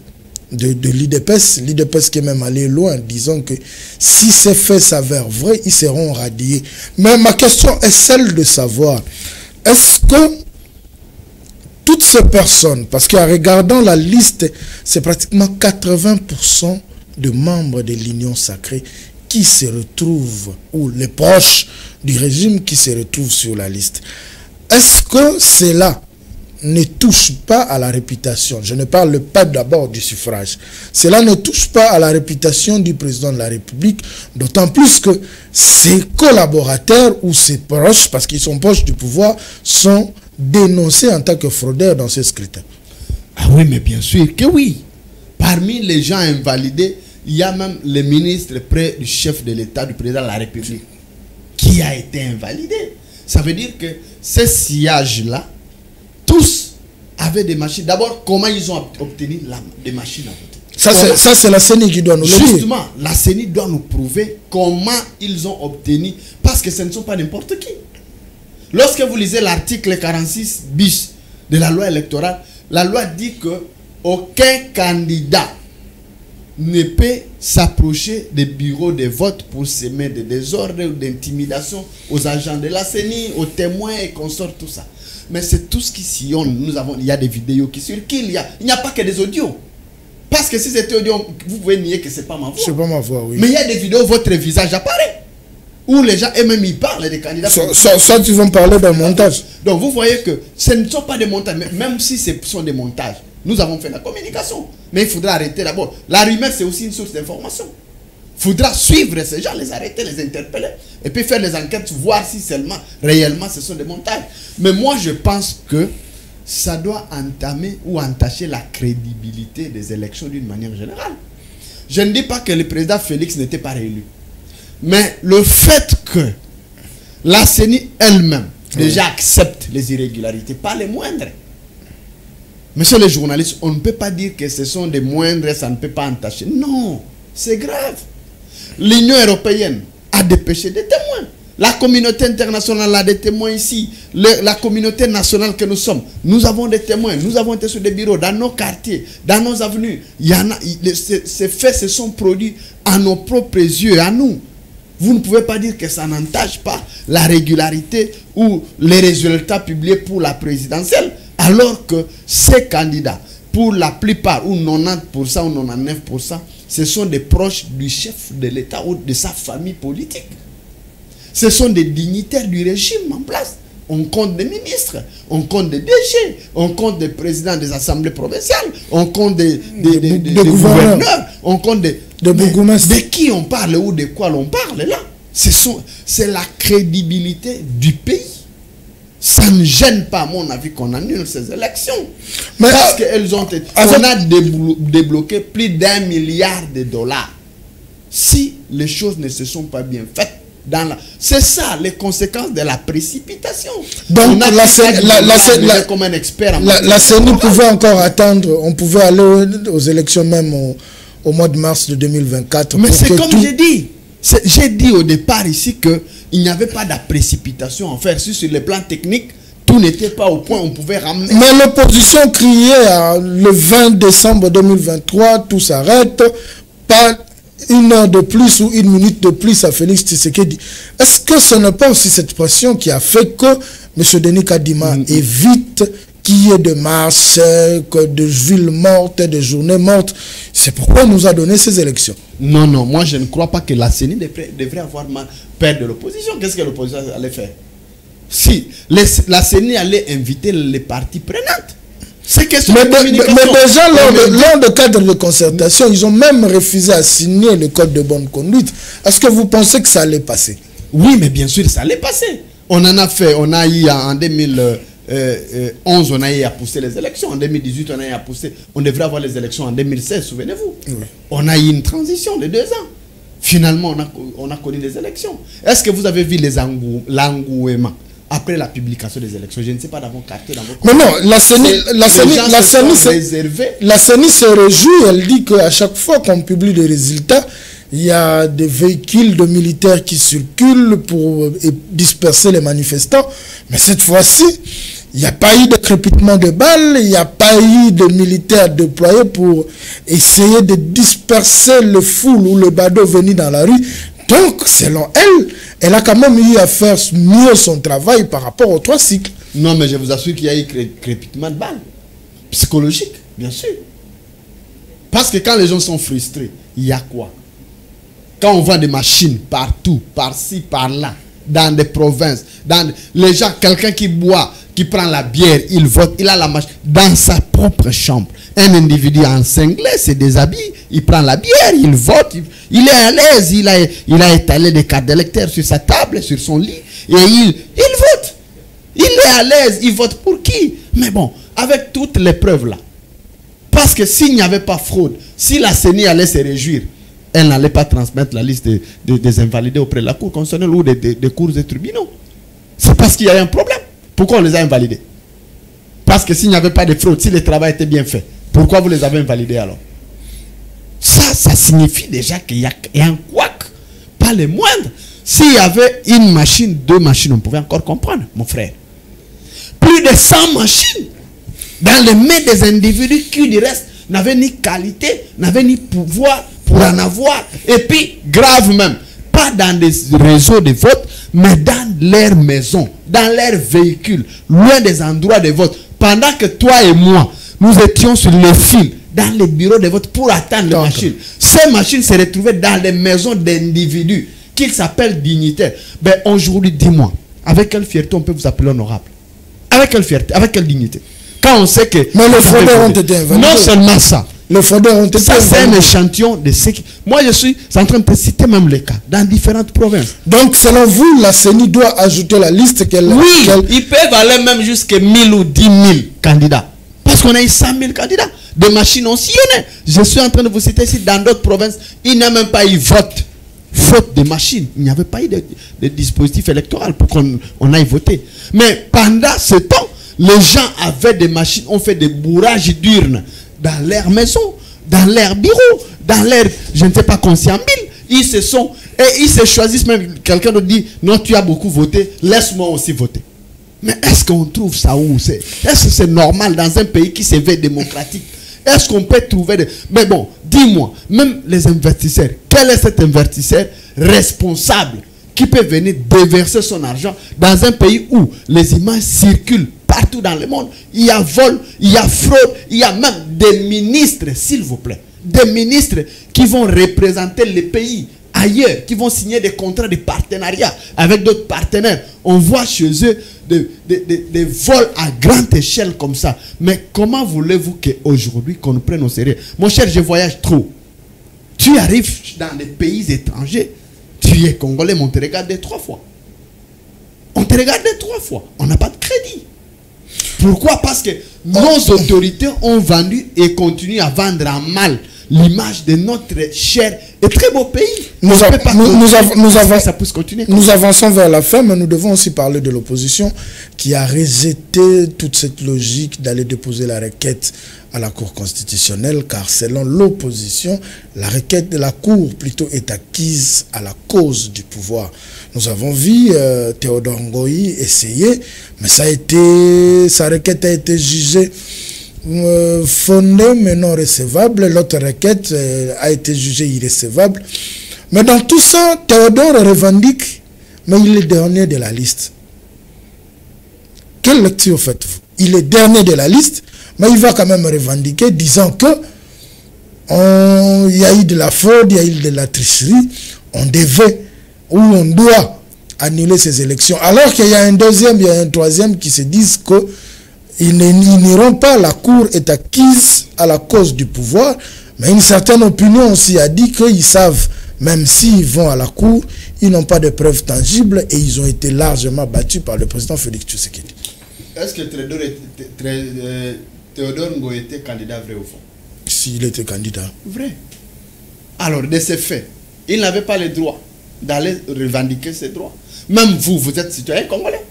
de l'IDPS. L'IDPS qui est même allé loin, disant que si ces faits s'avèrent vrais, ils seront radiés. Mais ma question est celle de savoir, est-ce que toutes ces personnes, parce qu'en regardant la liste, c'est pratiquement 80% de membres de l'Union sacrée qui se retrouvent, ou les proches du régime qui se retrouvent sur la liste. Est-ce que cela ne touche pas à la réputation? Je ne parle pas d'abord du suffrage. Cela ne touche pas à la réputation du président de la République, d'autant plus que ses collaborateurs ou ses proches, parce qu'ils sont proches du pouvoir, sont dénoncés en tant que fraudeurs dans ce scrutin. Ah oui, mais bien sûr que oui. Parmi les gens invalidés, il y a même le ministre près du chef de l'État, du président de la République, qui a été invalidé. Ça veut dire que ces sièges-là, tous avaient des machines. D'abord, comment ils ont obtenu des machines à voter? Ça, c'est la CENI qui doit nous le dire. Justement, la CENI doit nous prouver comment ils ont obtenu, parce que ce ne sont pas n'importe qui. Lorsque vous lisez l'article 46 bis de la loi électorale, la loi dit que aucun candidat ne peut s'approcher des bureaux de vote pour semer des désordres ou d'intimidation aux agents de la CENI, aux témoins et consorts, tout ça. Mais c'est tout ce qui sillonne. Il y a des vidéos qui circulent. Il n'y a pas que des audios. Parce que si c'était audio, vous pouvez nier que ce n'est pas ma voix. C'est pas ma voix, oui. Mais il y a des vidéos où votre visage apparaît. Où les gens eux-mêmes ils parlent des candidats. Ça, tu vas parler d'un montage. Donc vous voyez que ce ne sont pas des montages. Même si ce sont des montages, nous avons fait la communication. Mais il faudra arrêter d'abord. La rumeur, c'est aussi une source d'information. Il faudra suivre ces gens, les arrêter, les interpeller. Et puis faire les enquêtes, voir si seulement, réellement, ce sont des montages. Mais moi, je pense que ça doit entamer ou entacher la crédibilité des élections d'une manière générale. Je ne dis pas que le président Félix n'était pas réélu. Mais le fait que la CENI elle-même déjà accepte les irrégularités, pas les moindres, Monsieur les journalistes, on ne peut pas dire que ce sont des moindres et ça ne peut pas entacher. Non, c'est grave. L'Union européenne a dépêché des témoins. La communauté internationale a des témoins ici. La communauté nationale que nous sommes, nous avons des témoins. Nous avons été sur des bureaux, dans nos quartiers, dans nos avenues. Ces faits se sont produits à nos propres yeux, à nous. Vous ne pouvez pas dire que ça n'entache pas la régularité ou les résultats publiés pour la présidentielle, alors que ces candidats, pour la plupart, ou 90% ou 99%, ce sont des proches du chef de l'État ou de sa famille politique. Ce sont des dignitaires du régime en place. On compte des ministres, on compte des DG, on compte des présidents des assemblées provinciales, on compte des gouverneurs, on compte des bourgmestres. De qui on parle ou de quoi l'on parle là? C'est la crédibilité du pays. Ça ne gêne pas, à mon avis, qu'on annule ces élections. Mais parce qu'elles ont été... On a débloqué plus d'1 milliard de dollars. Si les choses ne se sont pas bien faites, c'est ça les conséquences de la précipitation. Donc la CENI pouvait encore attendre, on pouvait aller aux élections même au mois de mars de 2024. Mais c'est comme j'ai dit. J'ai dit au départ ici qu'il n'y avait pas de précipitation à faire. Sur le plan technique, tout n'était pas au point, on pouvait ramener. Mais l'opposition criait le 20 décembre 2023, tout s'arrête, pas une heure de plus ou une minute de plus à Félix Tshisekedi. Est-ce que ce n'est pas aussi cette pression qui a fait que M. Denis Kadima évite qu'il y ait de marches, de villes mortes, de journées mortes? C'est pourquoi il nous a donné ces élections. Non, non, moi je ne crois pas que la CENI devrait avoir peur de l'opposition. Qu'est-ce que l'opposition allait faire? Si la CENI allait inviter les parties prenantes. C'est question de communication. Mais déjà, lors de cadre de concertation, ils ont même refusé à signer le code de bonne conduite. Est-ce que vous pensez que ça allait passer? Oui, mais bien sûr, ça allait passer. On en a fait, on a eu en 2011, on a eu à pousser les élections. En 2018, on a eu à pousser. On devrait avoir les élections en 2016, souvenez-vous. Oui. On a eu une transition de 2 ans. Finalement, on a connu les élections. Est-ce que vous avez vu l'engouement après la publication des élections? Je ne sais pas dans vos quartiers, dans vos... Mais non, la CENI se réjouit. Elle dit qu'à chaque fois qu'on publie des résultats, il y a des véhicules de militaires qui circulent pour disperser les manifestants. Mais cette fois-ci, il n'y a pas eu de crépitement de balles, il n'y a pas eu de militaires déployés pour essayer de disperser le foule ou le badaud venu dans la rue. Donc, selon elle, elle a quand même eu à faire mieux son travail par rapport aux 3 cycles. Non, mais je vous assure qu'il y a eu crépitement de balles. Psychologique, bien sûr. Parce que quand les gens sont frustrés, il y a quoi? Quand on vend des machines partout, par-ci, par-là, dans des provinces, les gens, quelqu'un qui boit, qui prend la bière, il vote, il a la machine dans sa propre chambre. Un individu en cinglé se déshabille, il prend la bière, il vote, il est à l'aise, il a étalé des cartes d'électeurs sur sa table, sur son lit, et il vote. Il est à l'aise, il vote pour qui? Mais bon, avec toutes les preuves là, parce que s'il n'y avait pas fraude, si la CENI allait se réjouir, elle n'allait pas transmettre la liste des invalidés auprès de la Cour constitutionnelle ou des cours et tribunaux. C'est parce qu'il y a un problème. Pourquoi on les a invalidés? Parce que s'il n'y avait pas de fraude, si le travail était bien fait, pourquoi vous les avez invalidés alors? Ça signifie déjà qu'il y a un couac, pas les moindres. S'il y avait une machine, 2 machines, on pouvait encore comprendre, mon frère. Plus de 100 machines dans les mains des individus qui, du reste, n'avaient ni qualité, n'avaient ni pouvoir pour en avoir. Et puis, grave même, pas dans des réseaux de vote, mais dans leurs maisons, dans leurs véhicules, loin des endroits de vote. Pendant que toi et moi, nous étions sur le fil, dans les bureaux de vote pour attendre les machines. Ces machines se retrouvaient dans les maisons d'individus qu'ils s'appellent dignitaires. Ben aujourd'hui, dis-moi, avec quelle fierté on peut vous appeler honorable? Avec quelle fierté? Avec quelle dignité? Quand on sait que... Mais les fraudeurs ont été invalidés. Non seulement ça. Les fraudeurs ont été ça, c'est un échantillon de ce qui... Moi, je suis en train de citer même les cas dans différentes provinces. Donc, selon vous, la CENI doit ajouter la liste qu'elle... Oui, ils peuvent aller même jusqu'à 1000 ou 10 000 candidats. Parce qu'on a eu 100 000 candidats. Des machines ont sillonné. Je suis en train de vous citer ici, dans d'autres provinces, il n'y a même pas eu vote. Faute de machines. Il n'y avait pas eu de dispositif électoral pour qu'on aille voter. Mais pendant ce temps, Les gens avaient des machines, ont fait des bourrages d'urnes dans leur maison, dans leur bureau, dans leur, je ne sais pas combien mille. Ils se sont, et ils se choisissent même. Quelqu'un nous dit, non, tu as beaucoup voté, laisse-moi aussi voter. Mais est-ce qu'on trouve ça où? Est-ce que c'est normal dans un pays qui se veut démocratique? Est-ce qu'on peut trouver des... Mais bon, dis-moi, même les investisseurs, quel est cet investisseur responsable qui peut venir déverser son argent dans un pays où les images circulent partout dans le monde? Il y a vol, il y a fraude, il y a même des ministres, s'il vous plaît, des ministres qui vont représenter le pays ailleurs, qui vont signer des contrats de partenariat avec d'autres partenaires. On voit chez eux des vols à grande échelle comme ça. Mais comment voulez-vous qu'aujourd'hui qu'on nous prenne au sérieux? Mon cher, je voyage trop. Tu arrives dans des pays étrangers, tu es congolais, mais on te regarde 3 fois. On te regarde 3 fois. On n'a pas de crédit. Pourquoi? Parce que nos autorités ont vendu et continuent à vendre en mal l'image de notre cher et très beau pays. Nous avançons vers la fin, mais nous devons aussi parler de l'opposition qui a rejeté toute cette logique d'aller déposer la requête à la Cour constitutionnelle, car selon l'opposition, la requête de la Cour plutôt est acquise à la cause du pouvoir. Nous avons vu Théodore Ngoï essayer, mais sa requête a été jugée fondée mais non recevable. L'autre requête a été jugée irrecevable. Mais dans tout ça, Théodore revendique, mais il est dernier de la liste. Quelle lecture faites-vous? Il est dernier de la liste, mais il va quand même revendiquer, disant que il y a eu de la fraude, il y a eu de la tricherie, on devait ou on doit annuler ces élections. Alors qu'il y a un deuxième, il y a un troisième qui se disent que ils n'iront pas, la Cour est acquise à la cause du pouvoir, mais une certaine opinion aussi a dit qu'ils savent, même s'ils vont à la Cour, ils n'ont pas de preuves tangibles et ils ont été largement battus par le président Félix Tshisekedi. Est-ce que Théodore Ngoï était candidat vrai au fond? S'il était candidat. Vrai. Alors, de ces faits, il n'avait pas le droit d'aller revendiquer ses droits. Même vous, vous êtes citoyen congolais.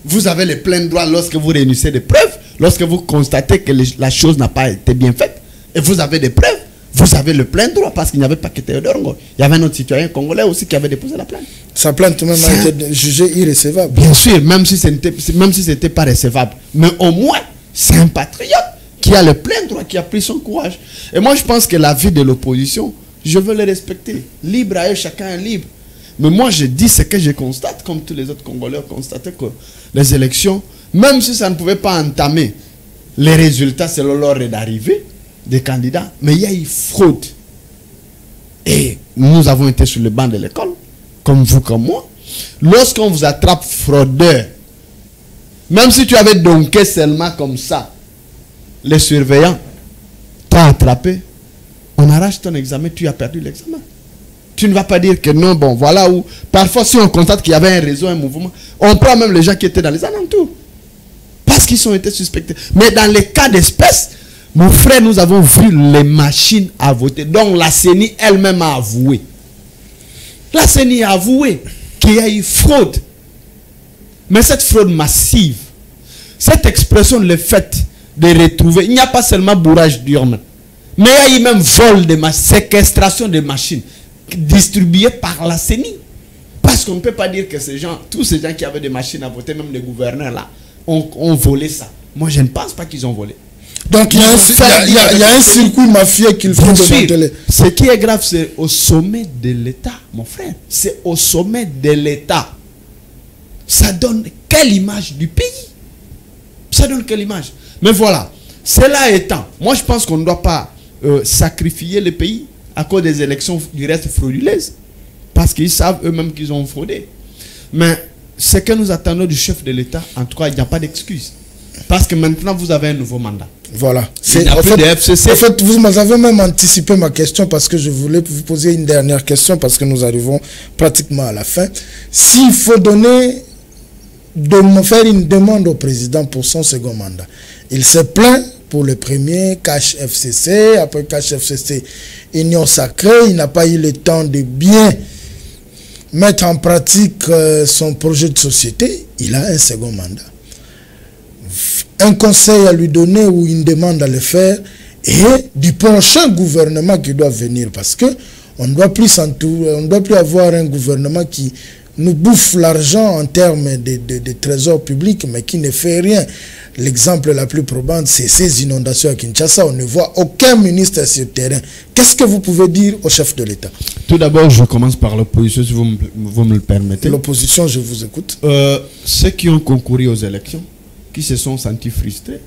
Vous avez le plein droit lorsque vous réunissez des preuves, lorsque vous constatez que la chose n'a pas été bien faite, et vous avez des preuves, vous avez le plein droit, parce qu'il n'y avait pas que Théodore Ngoï. Il y avait un autre citoyen congolais aussi qui avait déposé la plainte. Sa plainte même a été jugée irrecevable. Bien sûr, même si ce n'était pas recevable. Mais au moins, c'est un patriote qui a le plein droit, qui a pris son courage. Et moi, je pense que la vie de l'opposition, je veux le respecter. Libre à eux, chacun est libre. Mais moi, je dis ce que je constate, comme tous les autres Congolais ont constaté, que les élections, même si ça ne pouvait pas entamer les résultats selon l'ordre d'arrivée des candidats, mais il y a eu fraude. Et nous avons été sur le banc de l'école, comme vous, comme moi. Lorsqu'on vous attrape fraudeur, même si tu avais donké seulement comme ça, les surveillants t'ont attrapé, on arrache ton examen, tu as perdu l'examen. Tu ne vas pas dire que non, bon, voilà où... Parfois, si on constate qu'il y avait un réseau, un mouvement, on prend même les gens qui étaient dans les alentours. Parce qu'ils ont été suspectés. Mais dans les cas d'espèce, mon frère, nous avons vu les machines à voter. Donc, la CENI elle-même a avoué. La CENI a avoué qu'il y a eu fraude. Mais cette fraude massive, cette expression, le fait de retrouver, il n'y a pas seulement bourrage d'urnes, mais il y a eu même vol de machines, séquestration de machines, distribuées par la CENI. Parce qu'on ne peut pas dire que ces gens, tous ces gens qui avaient des machines à voter, même les gouverneurs là, ont volé ça. Moi, je ne pense pas qu'ils ont volé. Donc, il y a un circuit mafieux qu'il faut démanteler. Ce qui est grave, c'est au sommet de l'État, mon frère. C'est au sommet de l'État. Ça donne quelle image du pays? Ça donne quelle image? Mais voilà, cela étant, moi je pense qu'on ne doit pas sacrifier le pays à cause des élections du reste frauduleuses. Parce qu'ils savent eux-mêmes qu'ils ont fraudé. Mais ce que nous attendons du chef de l'État, en tout cas, il n'y a pas d'excuse. Parce que maintenant, vous avez un nouveau mandat. Voilà. En fait, vous m'avez même anticipé ma question parce que je voulais vous poser une dernière question parce que nous arrivons pratiquement à la fin. S'il faut faire une demande au président pour son second mandat, il se plaint pour le premier, Cash FCC, après Cash FCC, Union Sacrée, il n'a pas eu le temps de bien mettre en pratique son projet de société, il a un second mandat. un conseil à lui donner ou une demande à le faire, et du prochain gouvernement qui doit venir, parce que on ne doit plus avoir un gouvernement qui nous bouffe l'argent en termes de trésor public, mais qui ne fait rien. L'exemple la plus probant, c'est ces inondations à Kinshasa. On ne voit aucun ministre sur le terrain. Qu'est-ce que vous pouvez dire au chef de l'État? Tout d'abord, je commence par l'opposition, si vous me le permettez. L'opposition, je vous écoute. Ceux qui ont concouru aux élections, qui se sont sentis frustrés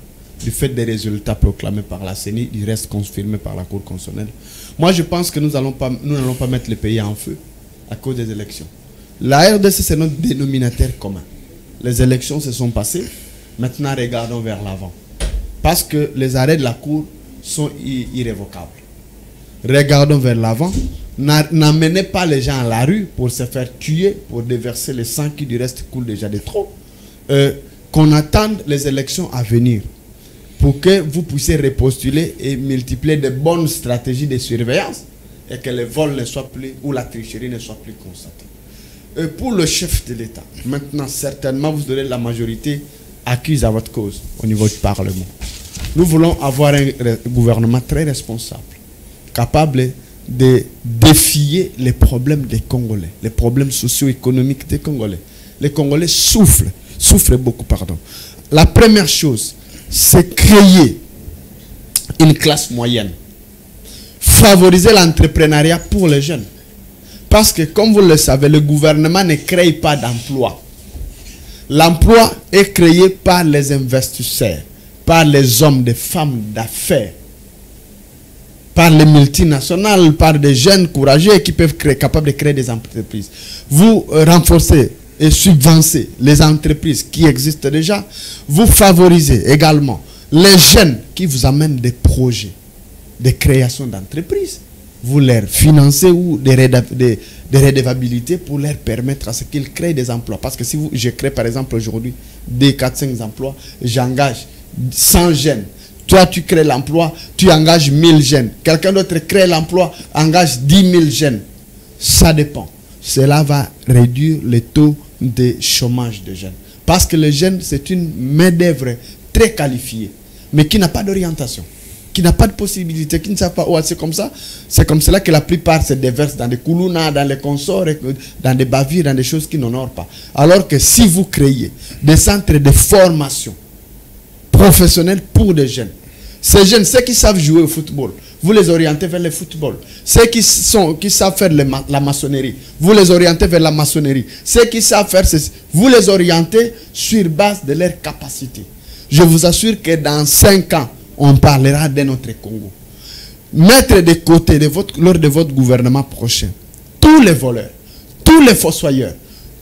du fait des résultats proclamés par la CENI, du reste confirmé par la Cour constitutionnelle. Moi, je pense que nous n'allons pas mettre le pays en feu à cause des élections. La RDC, c'est notre dénominateur commun. Les élections se sont passées. Maintenant, regardons vers l'avant. Parce que les arrêts de la Cour sont irrévocables. Regardons vers l'avant. N'amenez pas les gens à la rue pour se faire tuer, pour déverser le sang qui du reste coule déjà de trop. Qu'on attende les élections à venir pour que vous puissiez repostuler et multiplier de bonnes stratégies de surveillance et que le vol ne soit plus, ou la tricherie ne soit plus constatée. Pour le chef de l'État, maintenant certainement vous aurez la majorité acquise à votre cause au niveau du Parlement. Nous voulons avoir un gouvernement très responsable, capable de défier les problèmes des Congolais, les problèmes socio-économiques des Congolais. Les Congolais souffrent beaucoup, pardon. La première chose, c'est créer une classe moyenne, favoriser l'entrepreneuriat pour les jeunes. Parce que, comme vous le savez, le gouvernement ne crée pas d'emploi. L'emploi est créé par les investisseurs, par les hommes, des femmes d'affaires, par les multinationales, par des jeunes courageux qui peuvent capables de créer des entreprises. Vous renforcez et subvencez les entreprises qui existent déjà. Vous favorisez également les jeunes qui vous amènent des projets de création d'entreprises. Vous leur financez ou des redevabilités pour leur permettre à ce qu'ils créent des emplois. Parce que si je crée par exemple aujourd'hui des 4-5 emplois, j'engage 100 jeunes. Toi, tu crées l'emploi, tu engages 1000 jeunes. Quelqu'un d'autre crée l'emploi, engage 10 000 jeunes. Ça dépend. Cela va réduire le taux de chômage des jeunes. Parce que les jeunes, c'est une main-d'œuvre très qualifiée, mais qui n'a pas d'orientation, qui n'a pas de possibilité, qui ne savent pas où c'est comme ça. C'est comme cela que la plupart se déversent dans des koulouna, dans les consorts, dans des bavures, dans des choses qui n'honorent pas. Alors que si vous créez des centres de formation professionnels pour des jeunes, ces jeunes, ceux qui savent jouer au football, vous les orientez vers le football. Ceux qui savent faire la maçonnerie, vous les orientez vers la maçonnerie. Ceux qui savent faire ceci, vous les orientez sur base de leurs capacités. Je vous assure que dans 5 ans, on parlera de notre Congo. Mettre de côté lors de votre gouvernement prochain tous les voleurs, tous les fossoyeurs,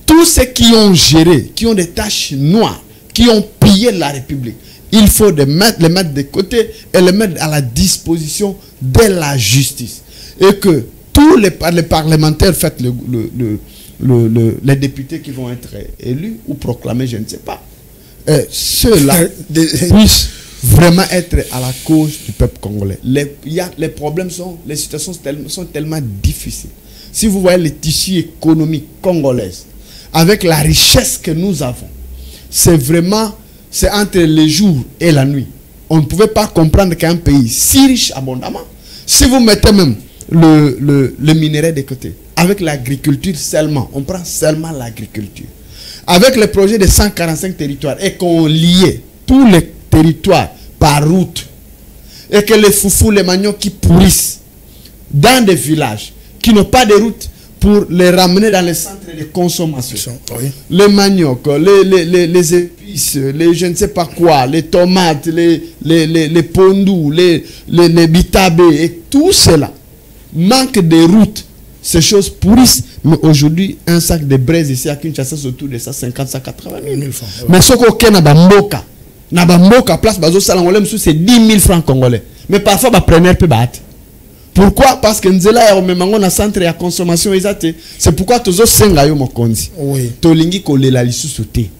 tous ceux qui ont géré, qui ont des tâches noires, qui ont pillé la République. Il faut les mettre de côté et les mettre à la disposition de la justice. Et que tous les parlementaires, faites les députés qui vont être élus ou proclamés, je ne sais pas, ceux-là puissent vraiment être à la cause du peuple congolais. Les problèmes les situations sont tellement difficiles. Si vous voyez les tissus économiques congolais, avec la richesse que nous avons, c'est entre les jours et la nuit. On ne pouvait pas comprendre qu'un pays si riche abondamment, si vous mettez même le minerai de côté, avec l'agriculture seulement, on prend seulement l'agriculture, avec le projet de 145 territoires et qu'on liait tous les territoires par route, et que les foufous, les maniocs qui pourrissent dans des villages qui n'ont pas de route pour les ramener dans les centres de consommation. Oui. Les maniocs, les épices, les je ne sais pas quoi, les tomates, les pondous, les bitabés, et tout cela manque de route. Ces choses pourrissent. Mais aujourd'hui, un sac de braise ici à Kinshasa, c'est autour de 150, 180 000 francs. Mais ce qu'on a dans Mboka, place Bazo Salangolem, c'est 10 000 francs congolais. Mais parfois, ma première peut battre. Pourquoi? Parce que nous avons un centre de consommation. C'est pourquoi tous les gens ont conduit. Tolingi kolela lisu sauté.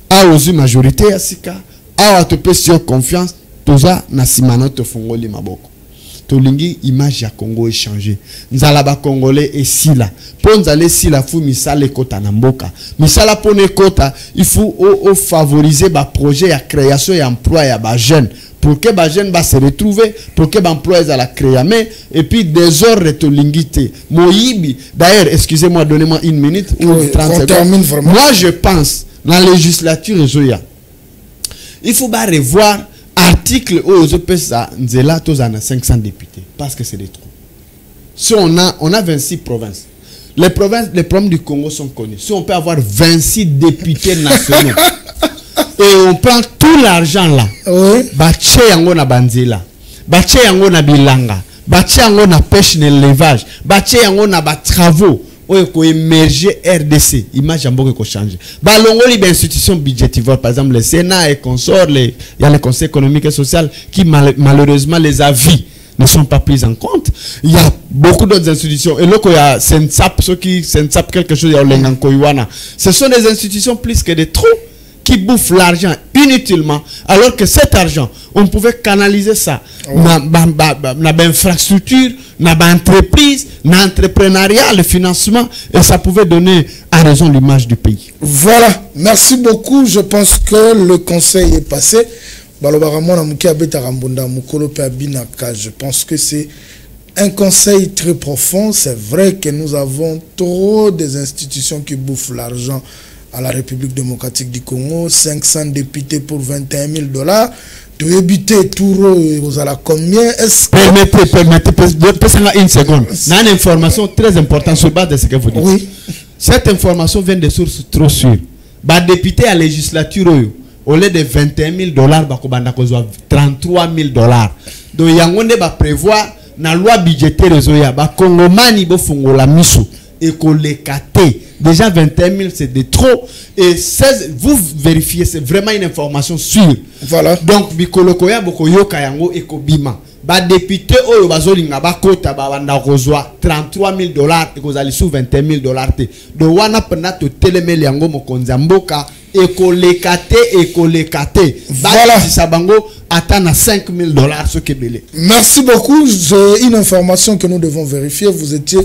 A osu majorité asika. A atope sur confiance. Toza na simano to fongoli maboko. tolingi image ya Congo échanger nzala ba congolais et sila pour nzale sila fu misala kota na mboka misala pone kota il faut favoriser ba projet ya création ya emploi ya ba jeune pour que les jeunes se retrouvent, pour que les employés à la créer. Et puis, des heures de tolingité. D'ailleurs, excusez-moi, donnez-moi une minute ou 30 secondes. Moi, je pense, dans la législature, il faut revoir l'article où on a 500 députés. Parce que c'est des trop. Si on a 26 provinces. Les problèmes du Congo sont connus. Si on peut avoir 26 députés nationaux, et on prend tout l'argent là, bache yango na banzela, bache yango na bilanga, bache yango na pêche na élevage, bache yango na ba travaux, oyo ko émerger RDC, image amboka ko changer. Ba longoli ba institution budgétivore, par exemple le Sénat et consorts, il y a le Conseil économique et social qui malheureusement les avis ne sont pas pris en compte. Il y a beaucoup d'autres institutions. Et là, il y a Sensap, ceux qui Sensap quelque chose, il y a Lengankoywana. Ce sont des institutions plus que des trous qui bouffent l'argent inutilement, alors que cet argent, on pouvait canaliser ça dans l'infrastructure, dans l'entreprise, dans l'entrepreneuriat, le financement, et ça pouvait donner à raison l'image du pays. Voilà, merci beaucoup. Je pense que le conseil est passé. Je pense que c'est un conseil très profond. C'est vrai que nous avons trop des institutions qui bouffent l'argent à la République démocratique du Congo, 500 députés pour 21 000 $. Tu éviter tout vous allez combien? Permettez une seconde. Il y a une information très importante sur base de ce que vous dites. Oui. Cette information vient de sources trop sûres. Les députés à la législature, au lieu de 21 000 $, ils ont 33 000 $. Donc, il y a prévoir dans la loi budgétaire, les Congomani vont la mission. Et qu'on les caté. Déjà 21 000 c'est de trop. Et 16, vous vérifiez, c'est vraiment une information sûre. Voilà. Donc, Bikolokoya Bokoyo Kayango et Kobima. Ba député Oyo Bazolinga Bakota Babanda Rozoa 33 000 $ et vous allez sous 21 000 $. De Wana Penato Telemel Yango Mokonzamboka et qu'on les caté et qu'on les caté. Voilà. Sabango atteint à 5 000 $ ce Kébélé. Merci beaucoup. J'ai une information que nous devons vérifier. Vous étiez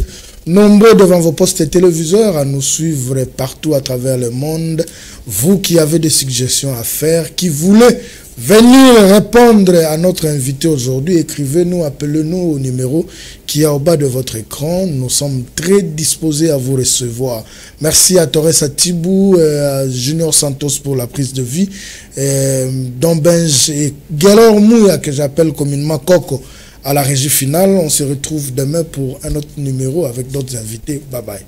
nombreux devant vos postes et téléviseurs à nous suivre partout à travers le monde. Vous qui avez des suggestions à faire, qui voulez venir répondre à notre invité aujourd'hui, écrivez-nous, appelez-nous au numéro qui est au bas de votre écran. Nous sommes très disposés à vous recevoir. Merci à Torres Atibou, à Junior Santos pour la prise de vie, Don Benj et Guélor Mouya, que j'appelle communément Coco, à la régie finale. On se retrouve demain pour un autre numéro avec d'autres invités. Bye bye.